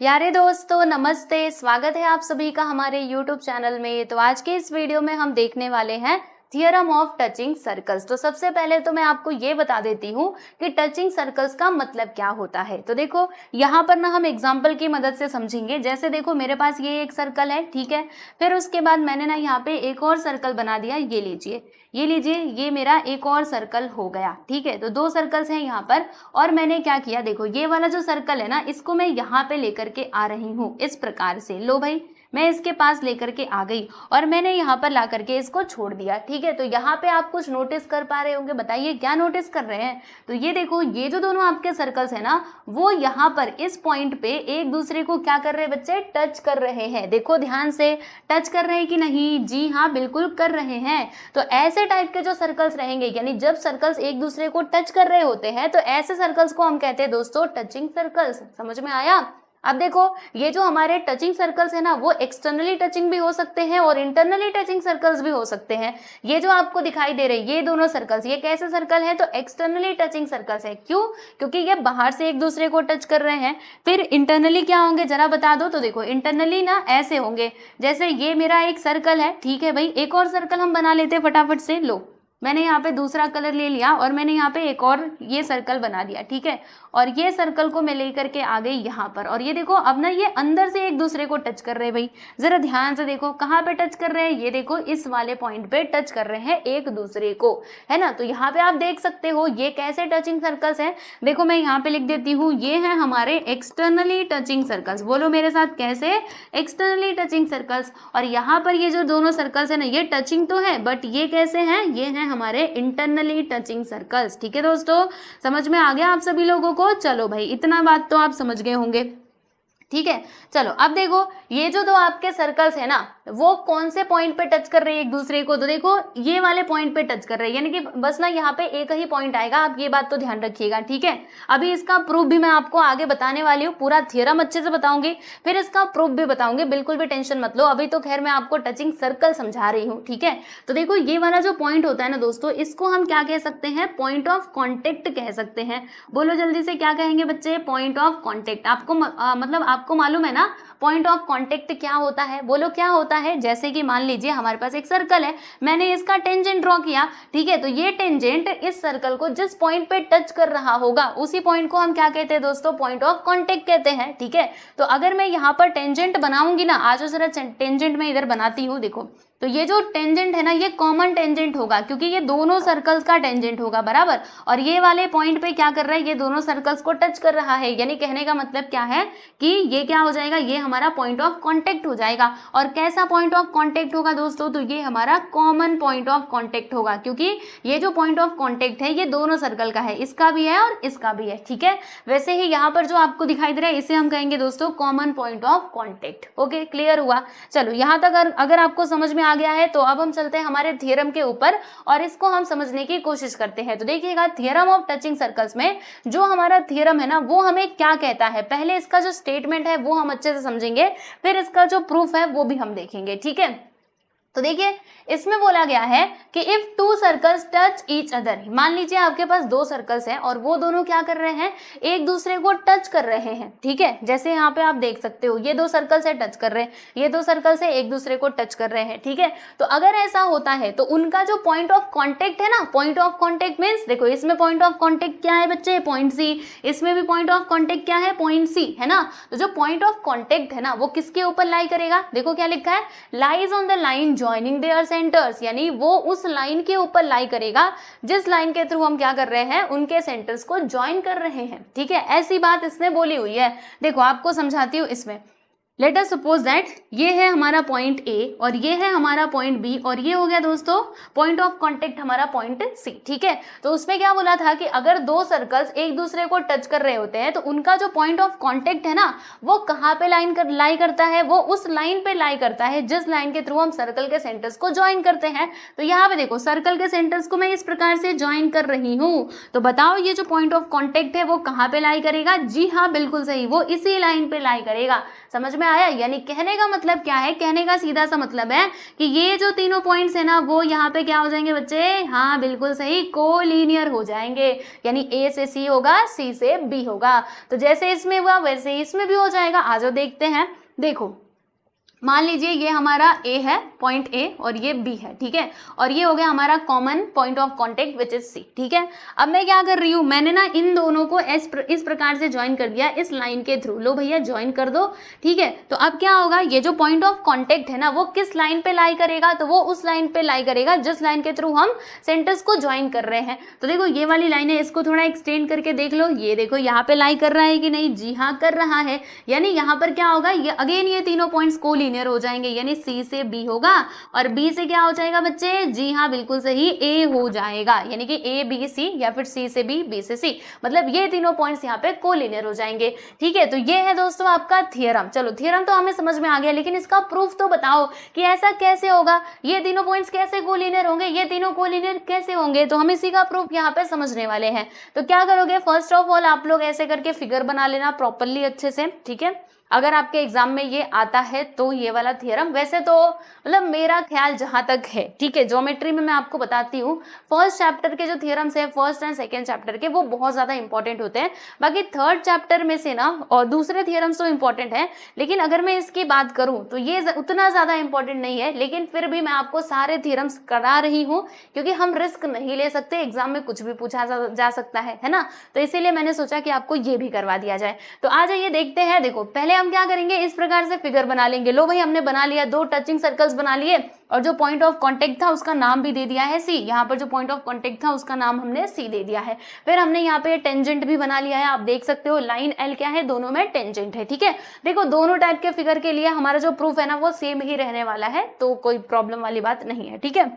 प्यारे दोस्तों नमस्ते, स्वागत है आप सभी का हमारे YouTube चैनल में। तो आज के इस वीडियो में हम देखने वाले हैं थियरम ऑफ टचिंग सर्कल्स। तो सबसे पहले तो मैं आपको ये बता देती हूँ कि टचिंग सर्कल्स का मतलब क्या होता है। तो देखो यहाँ पर ना हम एग्जाम्पल की मदद से समझेंगे। जैसे देखो मेरे पास ये एक सर्कल है, ठीक है। फिर उसके बाद मैंने ना यहाँ पे एक और सर्कल बना दिया। ये लीजिए ये मेरा एक और सर्कल हो गया, ठीक है। तो दो सर्कल्स हैं यहाँ पर और मैंने क्या किया, देखो ये वाला जो सर्कल है ना, इसको मैं यहाँ पे लेकर के आ रही हूँ इस प्रकार से। लो भाई, मैं इसके पास लेकर के आ गई और मैंने यहाँ पर ला करके इसको छोड़ दिया, ठीक है। तो यहाँ पे आप कुछ नोटिस कर पा रहे होंगे, बताइए क्या नोटिस कर रहे हैं। तो ये देखो, ये जो दोनों आपके सर्कल्स है ना, वो यहाँ पर इस पॉइंट पे एक दूसरे को क्या कर रहे हैं बच्चे, टच कर रहे हैं। देखो ध्यान से, टच कर रहे हैं कि नहीं, जी हाँ बिल्कुल कर रहे हैं। तो ऐसे टाइप के जो सर्कल्स रहेंगे, यानी जब सर्कल्स एक दूसरे को टच कर रहे होते हैं, तो ऐसे सर्कल्स को हम कहते हैं दोस्तों टचिंग सर्कल्स। समझ में आया। अब देखो ये जो हमारे टचिंग सर्कल्स है ना, वो एक्सटर्नली टचिंग भी हो सकते हैं और इंटरनली टचिंग सर्कल्स भी हो सकते हैं। ये जो आपको दिखाई दे रहे हैं ये दोनों सर्कल्स, ये कैसे सर्कल है, तो एक्सटर्नली टचिंग सर्कल्स है। क्यों? क्योंकि ये बाहर से एक दूसरे को टच कर रहे हैं। फिर इंटरनली क्या होंगे जरा बता दो। तो देखो इंटरनली ना ऐसे होंगे, जैसे ये मेरा एक सर्कल है, ठीक है भाई। एक और सर्कल हम बना लेते हैं फटाफट से। लो मैंने यहाँ पे दूसरा कलर ले लिया और मैंने यहाँ पे एक और ये सर्कल बना दिया, ठीक है। और ये सर्कल को मैं लेकर के आ गई यहाँ पर और ये देखो अब ना ये अंदर से एक दूसरे को टच कर रहे हैं। भाई जरा ध्यान से देखो कहाँ पे टच कर रहे हैं, ये देखो इस वाले पॉइंट पे टच कर रहे हैं एक दूसरे को, है ना। तो यहाँ पे आप देख सकते हो ये कैसे टचिंग सर्कल्स हैं। देखो मैं यहाँ पे लिख देती हूँ, ये है हमारे एक्सटर्नली टचिंग सर्कल्स। बोलो मेरे साथ, कैसे, एक्सटर्नली टचिंग सर्कल्स। और यहाँ पर ये जो दोनों सर्कल्स है ना, ये टचिंग तो है बट ये कैसे हैं, ये हैं हमारे इंटरनली टचिंग सर्कल्स। ठीक है दोस्तों, समझ में आ गया आप सभी लोगों को। चलो भाई, इतना बात तो आप समझ गए होंगे, ठीक है। चलो अब देखो ये जो दो आपके सर्कल्स है ना, वो कौन से पॉइंट पे टच कर रहे हैं एक दूसरे को। तो देखो ये वाले पॉइंट पे टच कर रहे हैं, यानी कि बस ना यहाँ पे एक ही पॉइंट आएगा। आप ये बात तो ध्यान रखिएगा, ठीक है। अभी इसका प्रूफ भी मैं आपको आगे बताने वाली हूँ, पूरा थ्योरम अच्छे से बताऊंगी, फिर इसका प्रूफ भी बताऊंगी। बिल्कुल भी टेंशन मत लो, अभी तो खैर मैं आपको टचिंग सर्कल समझा रही हूँ, ठीक है। तो देखो ये वाला जो पॉइंट होता है ना दोस्तों, इसको हम क्या कह सकते हैं, पॉइंट ऑफ कॉन्टेक्ट कह सकते हैं। बोलो जल्दी से, क्या कहेंगे बच्चे, पॉइंट ऑफ कॉन्टेक्ट। आपको मतलब आपको मालूम है ना पॉइंट ऑफ कांटेक्ट क्या होता है। बोलो क्या होता है। जैसे कि मान लीजिए हमारे पास एक सर्कल है, मैंने इसका टेंजेंट ड्रॉ किया, ठीक है। तो ये टेंजेंट इस सर्कल को जिस पॉइंट पे टच कर रहा होगा उसी पॉइंट को हम क्या कहते हैं दोस्तों, पॉइंट ऑफ कांटेक्ट कहते हैं, ठीक है। तो अगर मैं यहाँ पर टेंजेंट बनाऊंगी ना, आज जरा टेंजेंट में इधर बनाती हूँ। देखो तो ये जो टेंजेंट है ना, ये कॉमन टेंजेंट होगा क्योंकि ये दोनों सर्कल्स का टेंजेंट होगा बराबर। और ये वाले पॉइंट पे क्या कर रहा है, ये दोनों सर्कल्स को टच कर रहा है। यानी कहने का मतलब क्या है कि ये क्या हो जाएगा, ये हमारा पॉइंट ऑफ कांटेक्ट हो जाएगा। और कैसा पॉइंट ऑफ कांटेक्ट होगा दोस्तों, तो ये हमारा कॉमन पॉइंट ऑफ कांटेक्ट होगा, क्योंकि ये जो पॉइंट ऑफ कांटेक्ट है ये दोनों सर्कल का है, इसका भी है और इसका भी है, ठीक है। वैसे ही यहाँ पर जो आपको दिखाई दे रहा है इसे हम कहेंगे दोस्तों common point of contact. Okay, clear हुआ। चलो यहाँ तक अगर आपको समझ में आ गया है तो अब हम चलते हैं हमारे थ्योरम के ऊपर और इसको हम समझने की कोशिश करते हैं। तो देखिएगा थ्योरम ऑफ टचिंग सर्कल्स में जो हमारा थ्योरम है ना, वो हमें क्या कहता है। पहले इसका जो स्टेटमेंट है वो हम अच्छे से समझेंगे, फिर इसका जो प्रूफ है वो भी हम देखेंगे, ठीक है। तो देखिए इसमें बोला गया है कि if two circles touch each other, मान लीजिए आपके पास दो सर्कल्स हैं और वो दोनों क्या कर रहे हैं, एक दूसरे को टच कर रहे हैं, ठीक है। जैसे यहाँ पे आप देख सकते हो ये दो सर्कल्स है टच कर रहे हैं, ये दो सर्कल्स है एक दूसरे को टच कर रहे हैं, ठीक है। तो अगर ऐसा होता है तो उनका जो पॉइंट ऑफ कॉन्टेक्ट है ना, पॉइंट ऑफ कॉन्टेक्ट मीन्स देखो इसमें पॉइंट ऑफ कॉन्टेक्ट क्या है बच्चे, पॉइंट सी। इसमें भी पॉइंट ऑफ कॉन्टेक्ट क्या है, पॉइंट सी, है ना। तो जो पॉइंट ऑफ कॉन्टेक्ट है ना, वो किसके ऊपर लाई करेगा, देखो क्या लिखा है, lies on the line joining there centres, यानी वो उस लाइन के ऊपर लाई करेगा जिस लाइन के थ्रू हम क्या कर रहे हैं, उनके सेंटर्स को ज्वाइन कर रहे हैं, ठीक है। ऐसी बात इसने बोली हुई है। देखो आपको समझाती हूँ इसमें। लेट अस सपोज दैट ये है हमारा पॉइंट ए और ये है हमारा पॉइंट बी और ये हो गया दोस्तों पॉइंट ऑफ कांटेक्ट हमारा पॉइंट सी, ठीक है। तो उसमें क्या बोला था कि अगर दो सर्कल्स एक दूसरे को टच कर रहे होते हैं तो उनका जो पॉइंट ऑफ कांटेक्ट है ना, वो कहाँ पे लाई करता है, वो उस लाइन पे लाई करता है जिस लाइन के थ्रू हम सर्कल के सेंटर्स को ज्वाइन करते हैं। तो यहाँ पे देखो सर्कल के सेंटर्स को मैं इस प्रकार से ज्वाइन कर रही हूँ। तो बताओ ये जो पॉइंट ऑफ कांटेक्ट है वो कहाँ पे लाई करेगा, जी हाँ बिल्कुल सही, वो इसी लाइन पे लाई करेगा। समझ में आया? यानी कहने का मतलब क्या है, कहने का सीधा सा मतलब है कि ये जो तीनों पॉइंट्स है ना वो यहाँ पे क्या हो जाएंगे बच्चे, हाँ बिल्कुल सही, कोलिनियर हो जाएंगे। यानी ए से सी होगा, सी से बी होगा। तो जैसे इसमें हुआ वैसे इसमें भी हो जाएगा। आ जाओ देखते हैं। देखो मान लीजिए ये हमारा ए है, पॉइंट ए, और ये बी है, ठीक है, और ये हो गया हमारा common point of contact which is C, ठीक है। अब मैं क्या कर रही हूँ, मैंने ना इन दोनों को इस प्रकार से ज्वाइन कर दिया इस लाइन के थ्रू। लो भैया ज्वाइन कर दो, ठीक है। तो अब क्या होगा, ये जो पॉइंट ऑफ कांटेक्ट है ना वो किस लाइन पे लाई करेगा, तो वो उस लाइन पे लाई करेगा जिस लाइन के थ्रू हम सेंटर्स को ज्वाइन कर रहे हैं। तो देखो ये वाली लाइन है, इसको थोड़ा एक्सटेंड करके देख लो, ये देखो यहाँ पे लाई कर रहा है कि नहीं, जी हाँ कर रहा है। यानी यहाँ पर क्या होगा, ये अगेन ये तीनों पॉइंट्स कोलिनियर हो जाएंगे। यानी सी से बी होगा और बी से क्या हो जाएगा बच्चे, जी हाँ बिल्कुल सही, ए हो जाएगा। यानी कि ए बी सी या फिर सी से बी, बी से सी, मतलब ये तीनों पॉइंट्स यहाँ पे कोलिनियर हो जाएंगे, ठीक है। तो ये है दोस्तों आपका थियरम। चलो थियरम तो हमें समझ में आ गया, लेकिन इसका प्रूफ तो बताओ कि ऐसा कैसे होगा, ये तीनों पॉइंट्स कैसे कोलिनियर होंगे, ये तीनों कोलिनियर कैसे होंगे। तो हम इसी का प्रूफ यहाँ पे समझने वाले हैं। तो क्या करोगे, फर्स्ट ऑफ ऑल आप लोग ऐसे करके फिगर बना लेना प्रॉपरली अच्छे से, ठीक है। अगर आपके एग्जाम में ये आता है तो ये वाला थियरम, वैसे तो मतलब मेरा ख्याल जहां तक है, ठीक है, ज्योमेट्री में मैं आपको बताती हूँ, फर्स्ट चैप्टर के जो थियरम्स है, फर्स्ट एंड सेकंड चैप्टर के, वो बहुत ज्यादा इंपॉर्टेंट होते हैं। बाकी थर्ड चैप्टर में से ना और दूसरे थियरम्स तो इंपॉर्टेंट है, लेकिन अगर मैं इसकी बात करूँ तो ये उतना ज्यादा इंपॉर्टेंट नहीं है। लेकिन फिर भी मैं आपको सारे थियरम्स करा रही हूँ, क्योंकि हम रिस्क नहीं ले सकते, एग्जाम में कुछ भी पूछा जा सकता है ना। तो इसीलिए मैंने सोचा कि आपको ये भी करवा दिया जाए। तो आ जाइए देखते हैं। देखो पहले हम क्या करेंगे, इस प्रकार से फिगर बना लेंगे। लो भाई हमने बना लिया, दो टचिंग सर्कल्स बना लिए, और जो पॉइंट ऑफ कांटेक्ट था उसका नाम भी दे दिया है सी। यहाँ पर जो पॉइंट ऑफ कांटेक्ट था उसका नाम हमने सी दे दिया है। फिर हमने यहाँ पे टेंजेंट भी बना लिया है, आप देख सकते हो लाइन एल क्या है, दोनों में टेंजेंट है, ठीक है। देखो दोनों टाइप के फिगर के लिए हमारा जो प्रूफ है ना वो सेम ही रहने वाला है, तो कोई प्रॉब्लम वाली बात नहीं है, ठीक है।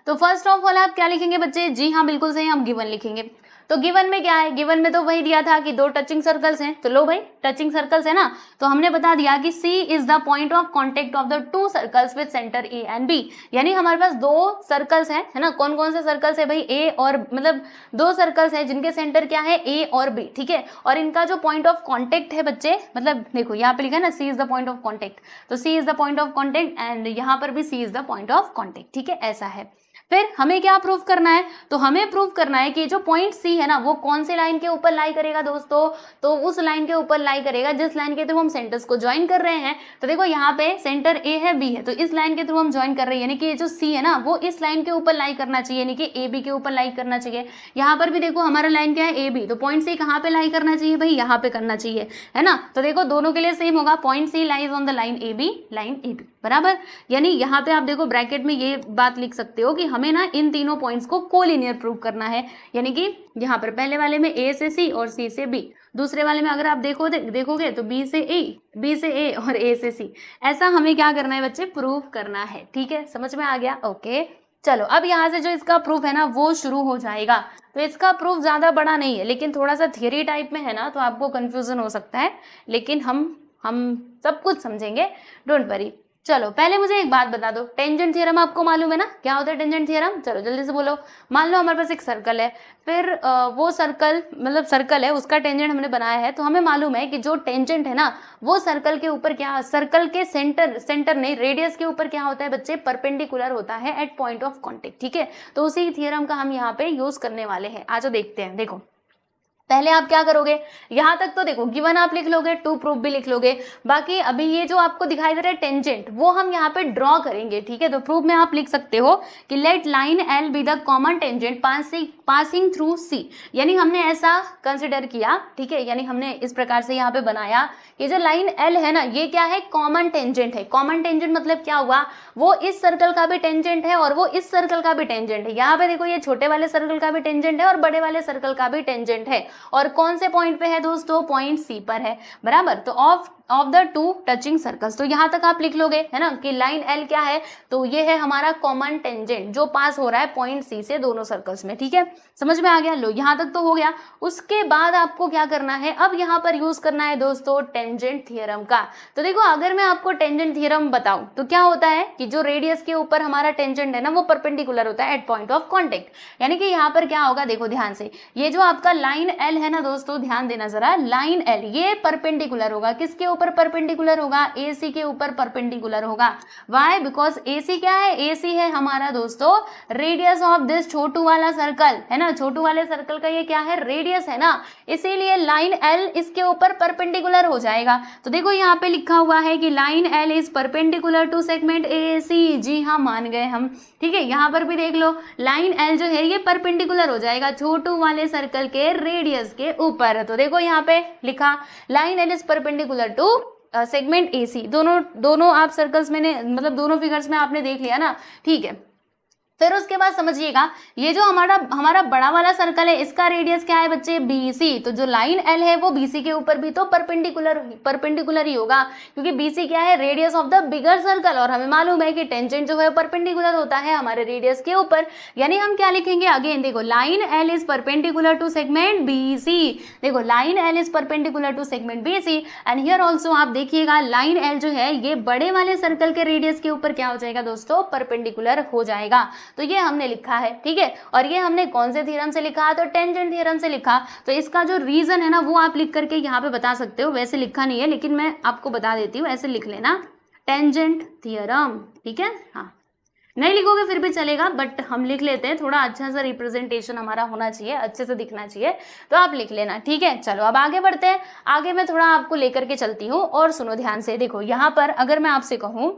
तो फर्स्ट ऑफ ऑल आप क्या लिखेंगे बच्चे, जी हाँ बिल्कुल सही, हम गिवन लिखेंगे। तो गिवन में क्या है, गिवन में तो वही दिया था कि दो टचिंग सर्कल्स हैं। तो लो भाई टचिंग सर्कल्स है ना, तो हमने बता दिया कि C is the point of contact of the two circles with centre A and B। यानी हमारे पास दो सर्कल्स हैं, है ना। कौन कौन से सर्कल्स है भाई, A और, मतलब दो सर्कल्स हैं जिनके सेंटर क्या है, A और B, ठीक है। और इनका जो पॉइंट ऑफ कॉन्टेक्ट है बच्चे, मतलब देखो यहाँ पे लिखा है ना C is the point of contact, तो C is the point of contact and यहाँ पर भी C is the point of contact, ठीक है, ऐसा है। फिर हमें क्या प्रूफ करना है, तो हमें प्रूफ करना है कि जो पॉइंट सी है ना वो कौन से लाइन के ऊपर लाई करेगा दोस्तों, तो उस लाइन के ऊपर लाई करेगा जिस लाइन के थ्रू हम सेंटर्स को ज्वाइन कर रहे हैं। तो देखो यहाँ पे सेंटर ए है, बी है, तो इस लाइन के थ्रू हम ज्वाइन कर रहे हैं, यानी कि जो सी है ना वो इस लाइन के ऊपर लाई करना चाहिए, यानी कि ए बी के ऊपर लाई करना चाहिए। यहाँ पर भी देखो हमारा लाइन क्या है, ए बी, तो पॉइंट सी कहाँ पे लाई करना चाहिए भाई, यहाँ पे करना चाहिए, है ना। तो देखो दोनों के लिए सेम होगा, point C lies on the line A B, line A B, बराबर। यानी यहाँ पे आप देखो ब्रैकेट में ये बात लिख सकते हो कि हमें ना इन तीनों पॉइंट्स को कोलिनियर प्रूव करना है। यानी कि यहाँ पर पहले वाले में A से C और C से B, दूसरे वाले में अगर आप देखोगे तो B से A और A से C, ऐसा हमें क्या करना है बच्चे, प्रूव करना है, ठीक है। समझ में आ गया, ओके। चलो अब यहाँ से जो इसका प्रूफ है ना वो शुरू हो जाएगा। तो इसका प्रूफ ज्यादा बड़ा नहीं है, लेकिन थोड़ा सा थियरी टाइप में है ना, तो आपको कंफ्यूजन हो सकता है, लेकिन हम सब कुछ समझेंगे, डोंट वरी। चलो पहले मुझे एक बात बता दो, टेंजेंट थ्योरम आपको मालूम है ना, क्या होता है टेंजेंट थ्योरम, चलो जल्दी से बोलो। मान लो हमारे पास एक सर्कल है, फिर वो सर्कल मतलब सर्कल है, उसका टेंजेंट हमने बनाया है, तो हमें मालूम है कि जो टेंजेंट है ना वो सर्कल के ऊपर क्या, सर्कल के सेंटर नहीं, रेडियस के ऊपर क्या होता है बच्चे, परपेंडिकुलर होता है एट पॉइंट ऑफ कॉन्टेक्ट, ठीक है। तो उसी थ्योरम का हम यहाँ पे यूज करने वाले हैं। आज देखते हैं। देखो पहले आप क्या करोगे, यहाँ तक तो देखो गिवन आप लिख लोगे, टू प्रूफ भी लिख लोगे, बाकी अभी ये जो आपको दिखाई दे रहा है टेंजेंट वो हम यहाँ पे ड्रॉ करेंगे, ठीक है। तो प्रूफ में आप लिख सकते हो कि let line L B the common tangent passing through C. यानी हमने ऐसा कंसिडर किया, ठीक है, यानी हमने इस प्रकार से यहाँ पे बनाया कि जो लाइन एल है ना ये क्या है, कॉमन टेंजेंट है। कॉमन टेंजेंट मतलब क्या हुआ, वो इस सर्कल का भी टेंजेंट है और वो इस सर्कल का भी टेंजेंट है। यहाँ पे देखो ये छोटे वाले सर्कल का भी टेंजेंट है और बड़े वाले सर्कल का भी टेंजेंट है, और कौन से पॉइंट पे है दोस्तों, पॉइंट सी पर है, बराबर। तो of the two touching circles, तो यहाँ तक आप लिख लोगे, है ना, कि लाइन एल क्या है, तो ये है हमारा कॉमन टेंजेंट जो पास हो रहा है पॉइंट सी से दोनों सर्कल्स में, ठीक है। समझ में आ गया? लो यहाँ तक तो हो गया। उसके बाद आपको क्या करना है, अब यहाँ पर यूज करना है दोस्तों टेंजेंट थ्योरम का। तो देखो अगर मैं आपको टेंजेंट थ्योरम बताऊं तो क्या होता है कि जो रेडियस के ऊपर हमारा टेंजेंट है ना वो परपेंडिकुलर होता है एट पॉइंट ऑफ कॉन्टेक्ट। यानी कि यहाँ पर क्या होगा, देखो ध्यान से, ये जो आपका लाइन एल है ना दोस्तों, ध्यान देना जरा, लाइन एल ये परपेंडिकुलर होगा, किसके ऊपर परपेंडिकुलर होगा, AC के ऊपर परपेंडिकुलर होगा। वाई? बिकॉज AC क्या है, AC है हमारा दोस्तों रेडियस ऑफ दिस छोटू वाला सर्कल, है ना, छोटू वाले सर्कल का ये क्या है, रेडियस है ना, इसीलिए लाइन L इसके ऊपर परपेंडिकुलर हो जाएगा। तो देखो यहाँ पे लिखा हुआ है कि line L is perpendicular to segment AC। जी हाँ, मान गए हम, ठीक है। यहाँ पर भी देख लो लाइन L जो है ये परपेंडिकुलर हो जाएगा छोटू वाले सर्कल के रेडियस के ऊपर। तो देखो यहाँ पे लिखा line L is perpendicular to segment AC। दोनों आप सर्कल्स में मतलब दोनों फिगर्स में आपने देख लिया ना, ठीक है। फिर उसके बाद समझिएगा ये जो हमारा बड़ा वाला सर्कल है इसका रेडियस क्या है बच्चे, BC। तो जो लाइन L है वो BC के ऊपर भी तो परपेंडिकुलर ही होगा, क्योंकि BC क्या है, radius of the bigger circle, और हमें मालूम है कि टेंजेंट जो है परपेंडिकुलर होता है हमारे रेडियस के ऊपर। यानी हम क्या लिखेंगे, अगेन देखो line L is perpendicular to segment BC। देखो line L is perpendicular to segment BC and here also आप देखिएगा लाइन L जो है ये बड़े वाले सर्कल के रेडियस के ऊपर क्या हो जाएगा दोस्तों, परपेंडिकुलर हो जाएगा। तो ये हमने लिखा है, ठीक है। और ये हमने कौन से थ्योरम से लिखा, तो टेंजेंट थ्योरम से लिखा। तो इसका जो रीजन है ना वो आप लिख करके यहाँ पे बता सकते हो, वैसे लिखा नहीं है लेकिन मैं आपको बता देती हूँ, ऐसे लिख लेना टेंजेंट थ्योरम, ठीक है। हाँ, नहीं लिखोगे फिर भी चलेगा, बट हम लिख लेते हैं, थोड़ा अच्छा सा रिप्रेजेंटेशन हमारा होना चाहिए, अच्छे से दिखना चाहिए, तो आप लिख लेना, ठीक है। चलो अब आगे बढ़ते हैं, आगे मैं थोड़ा आपको लेकर के चलती हूँ और सुनो ध्यान से। देखो यहाँ पर अगर मैं आपसे कहूँ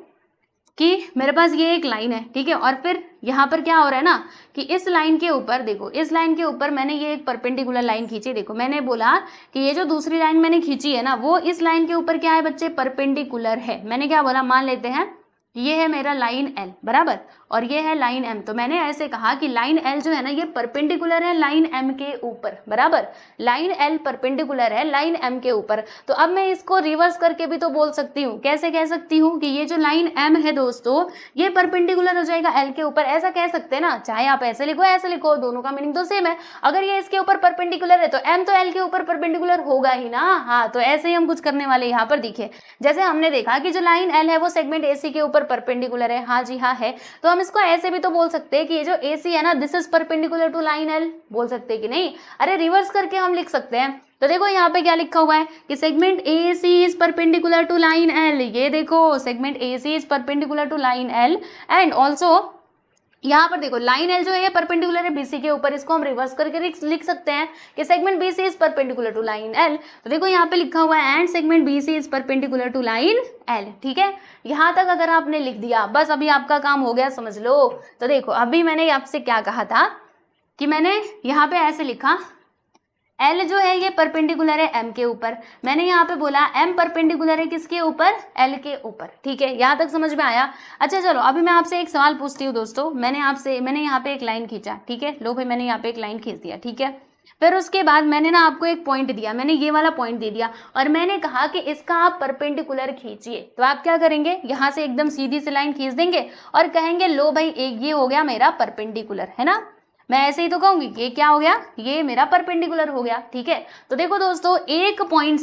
कि मेरे पास ये एक लाइन है, ठीक है, और फिर यहाँ पर क्या हो रहा है ना कि इस लाइन के ऊपर, देखो इस लाइन के ऊपर मैंने ये एक परपेंडिकुलर लाइन खींची। देखो मैंने बोला कि ये जो दूसरी लाइन मैंने खींची है ना वो इस लाइन के ऊपर क्या है बच्चे, परपेंडिकुलर है। मैंने क्या बोला, मान लेते हैं ये है मेरा लाइन L बराबर और ये है लाइन M। तो मैंने ऐसे कहा कि लाइन L जो है ना ये परपेंडिकुलर है लाइन M के ऊपर बराबर, लाइन L परपेंडिकुलर है लाइन M के ऊपर। तो अब मैं इसको रिवर्स करके भी तो बोल सकती हूँ। कैसे कह सकती हूँ कि ये जो लाइन M है दोस्तों ये परपेंडिकुलर हो जाएगा L के ऊपर, ऐसा कह सकते हैं ना। चाहे आप ऐसे लिखो ऐसे लिखो, दोनों का मीनिंग तो सेम है। अगर ये इसके ऊपर परपेंडिकुलर है तो M तो L के ऊपर परपेंडिकुलर होगा ही ना। हाँ, तो ऐसे ही हम कुछ करने वाले यहाँ पर। देखिए जैसे हमने देखा कि जो लाइन L है वो सेगमेंट AC के ऊपर परपेंडिकुलर है, हाँ जी हाँ है। तो हम इसको ऐसे भी तो बोल सकते हैं कि ये जो AC है ना this is perpendicular to line L, बोल सकते हैं कि नहीं। अरे रिवर्स करके हम लिख सकते हैं। तो देखो यहाँ पे क्या लिखा हुआ है कि segment AC is perpendicular to line L। ये देखो segment AC is perpendicular to line L and also यहाँ पर देखो लाइन L जो है ये परपेंडिकुलर है BC के ऊपर। इसको हम रिवर्स करके लिख सकते हैं कि segment BC is perpendicular to line L। तो देखो यहाँ पे लिखा हुआ है and segment BC is perpendicular to line L, ठीक है। यहाँ तक अगर आपने लिख दिया बस अभी आपका काम हो गया, समझ लो। तो देखो अभी मैंने आपसे क्या कहा था कि मैंने यहाँ पे ऐसे लिखा L जो है ये परपेंडिकुलर है M के ऊपर। मैंने यहाँ पे बोला M परपेंडिकुलर है किसके ऊपर, L के ऊपर, ठीक है। यहाँ तक समझ में आया। अच्छा चलो अभी मैं आपसे एक सवाल पूछती हूँ दोस्तों। मैंने यहाँ पे एक लाइन खींचा, ठीक है। लो भाई मैंने यहाँ पे एक लाइन खींच दिया, ठीक है। फिर उसके बाद मैंने ना आपको एक पॉइंट दिया, मैंने ये वाला पॉइंट दे दिया और मैंने कहा कि इसका आप परपेंडिकुलर खींचिए। तो आप क्या करेंगे, यहाँ से एकदम सीधी सी लाइन खींच देंगे और कहेंगे लो भाई एक ये हो गया मेरा परपेंडिकुलर, है ना। मैं ऐसे ही तो कहूंगी ये क्या हो गया, ये मेरा परपेंडिकुलर हो गया, ठीक है। तो देखो दोस्तों एक पॉइंट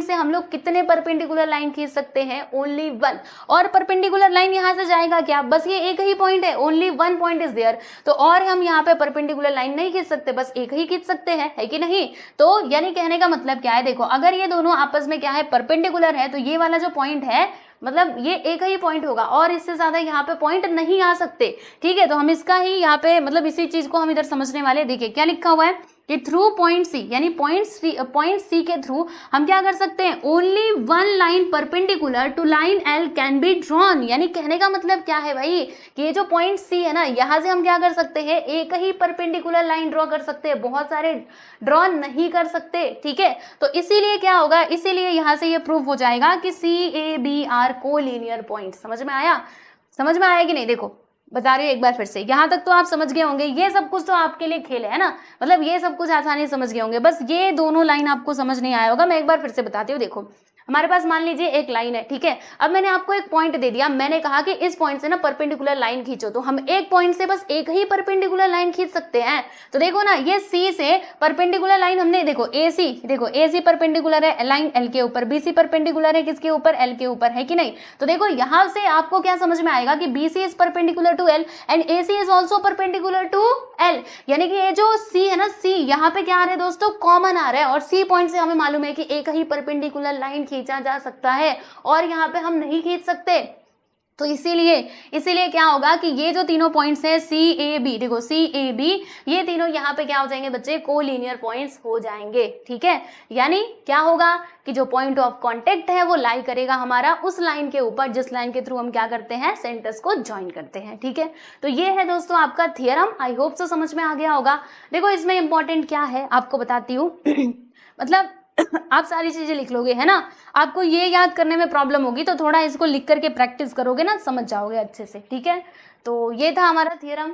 से हम लोग कितने परपेंडिकुलर लाइन खींच सकते हैं, ओनली वन। और परपेंडिकुलर लाइन यहाँ से जाएगा क्या, बस ये एक ही पॉइंट है, only one point is there. तो और हम यहाँ पे परपेंडिकुलर लाइन नहीं खींच सकते, बस एक ही खींच सकते हैं, है कि नहीं। तो यानी कहने का मतलब क्या है, देखो अगर ये दोनों आपस में क्या है परपेंडिकुलर है तो ये वाला जो पॉइंट है मतलब ये एक ही पॉइंट होगा और इससे ज्यादा यहाँ पे पॉइंट नहीं आ सकते, ठीक है। तो हम इसका ही यहाँ पे मतलब इसी चीज को हम इधर समझने वाले। देखिए क्या लिखा हुआ है कि थ्रू पॉइंट सी, यानी पॉइंट सी के थ्रू हम क्या कर सकते हैं, only one line perpendicular to line L can be drawn. यानी कहने का मतलब क्या है भाई कि ये जो पॉइंट सी है ना यहाँ से हम क्या कर सकते हैं, एक ही परपेंडिकुलर लाइन ड्रॉ कर सकते हैं, बहुत सारे ड्रॉ नहीं कर सकते, ठीक है। तो इसीलिए क्या होगा, इसीलिए यहाँ से ये प्रूव हो जाएगा कि CAB आर कोलिनियर पॉइंट। समझ में आया कि नहीं। देखो बता रही हूँ एक बार फिर से, यहाँ तक तो आप समझ गए होंगे। ये सब कुछ तो आपके लिए खेल है ना, मतलब ये सब कुछ आसानी समझ गए होंगे, बस ये दोनों लाइन आपको समझ नहीं आया होगा। मैं एक बार फिर से बताती हूँ। देखो हमारे पास मान लीजिए एक लाइन है, ठीक है। अब मैंने आपको एक पॉइंट दे दिया, मैंने कहा कि इस पॉइंट से ना परपेंडिकुलर लाइन खींचो, तो हम एक पॉइंट से बस एक ही परपेंडिकुलर लाइन खींच सकते हैं। तो देखो ना, ये सी से परपेंडिकुलर लाइन हमने, देखो AC, देखो AC परपेंडिकुलर है लाइन L के ऊपर, BC परपेंडिकुलर है किसके ऊपर, L के ऊपर, है कि नहीं। तो देखो यहां से आपको क्या समझ में आएगा कि BC is perpendicular to L and AC is also perpendicular to L, यानी कि ये जो C है ना, C यहाँ पे क्या आ रहा है दोस्तों, कॉमन आ रहा है, और C पॉइंट से हमें मालूम है कि एक ही परपेंडिकुलर लाइन खींचा जा सकता है और यहाँ पे हम नहीं खींच सकते। तो इसीलिए क्या होगा कि ये जो तीनों पॉइंट्स हैं CAB, देखो CAB, ये तीनों यहाँ पे क्या हो जाएंगे बच्चे, कोलिनियर पॉइंट्स हो जाएंगे, ठीक है। यानी क्या होगा कि जो पॉइंट ऑफ कांटेक्ट है वो लाई करेगा हमारा उस लाइन के ऊपर जिस लाइन के थ्रू हम क्या करते हैं, सेंटर्स को ज्वाइन करते हैं, ठीक है। तो ये है दोस्तों आपका थ्योरम, आई होप सो समझ में आ गया होगा। देखो इसमें इंपॉर्टेंट क्या है आपको बताती हूँ मतलब आप सारी चीजें लिख लोगे, है ना। आपको ये याद करने में प्रॉब्लम होगी तो थोड़ा इसको लिख करके प्रैक्टिस करोगे ना, समझ जाओगे अच्छे से, ठीक है। तो ये था हमारा थ्योरम,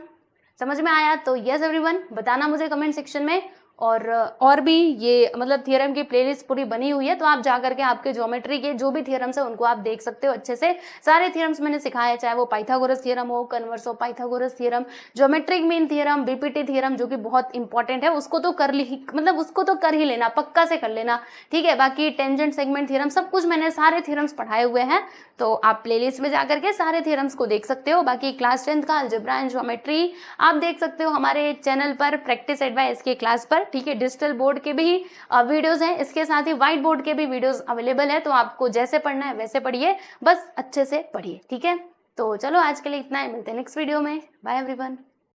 समझ में आया तो यस एवरीवन बताना मुझे कमेंट सेक्शन में। और भी ये मतलब थ्योरम की प्लेलिस्ट पूरी बनी हुई है, तो आप जा करके आपके ज्योमेट्री के जो भी थ्योरम्स है उनको आप देख सकते हो अच्छे से। सारे थ्योरम्स मैंने सिखाया, चाहे वो पाइथागोरस थ्योरम हो, converse of Pythagoras theorem, geometric mean theorem, BPT theorem जो कि बहुत इंपॉर्टेंट है, उसको तो कर ही लेना, पक्का से कर लेना, ठीक है। बाकी टेंजेंट सेगमेंट थ्योरम सब कुछ मैंने सारे थ्योरम्स पढ़ाए हुए हैं, तो आप प्लेलिस्ट में जाकर के सारे थ्योरम्स को देख सकते हो। बाकी क्लास 10th का अलजेब्रा एंड ज्योमेट्री आप देख सकते हो हमारे चैनल पर, प्रैक्टिस एडवाइस के क्लास पर, ठीक है। डिजिटल बोर्ड के भी वीडियोस हैं, इसके साथ ही व्हाइट बोर्ड के भी वीडियोस अवेलेबल है, तो आपको जैसे पढ़ना है वैसे पढ़िए, बस अच्छे से पढ़िए, ठीक है। तो चलो आज के लिए इतना ही, मिलते हैं नेक्स्ट वीडियो में, बाय एवरीवन।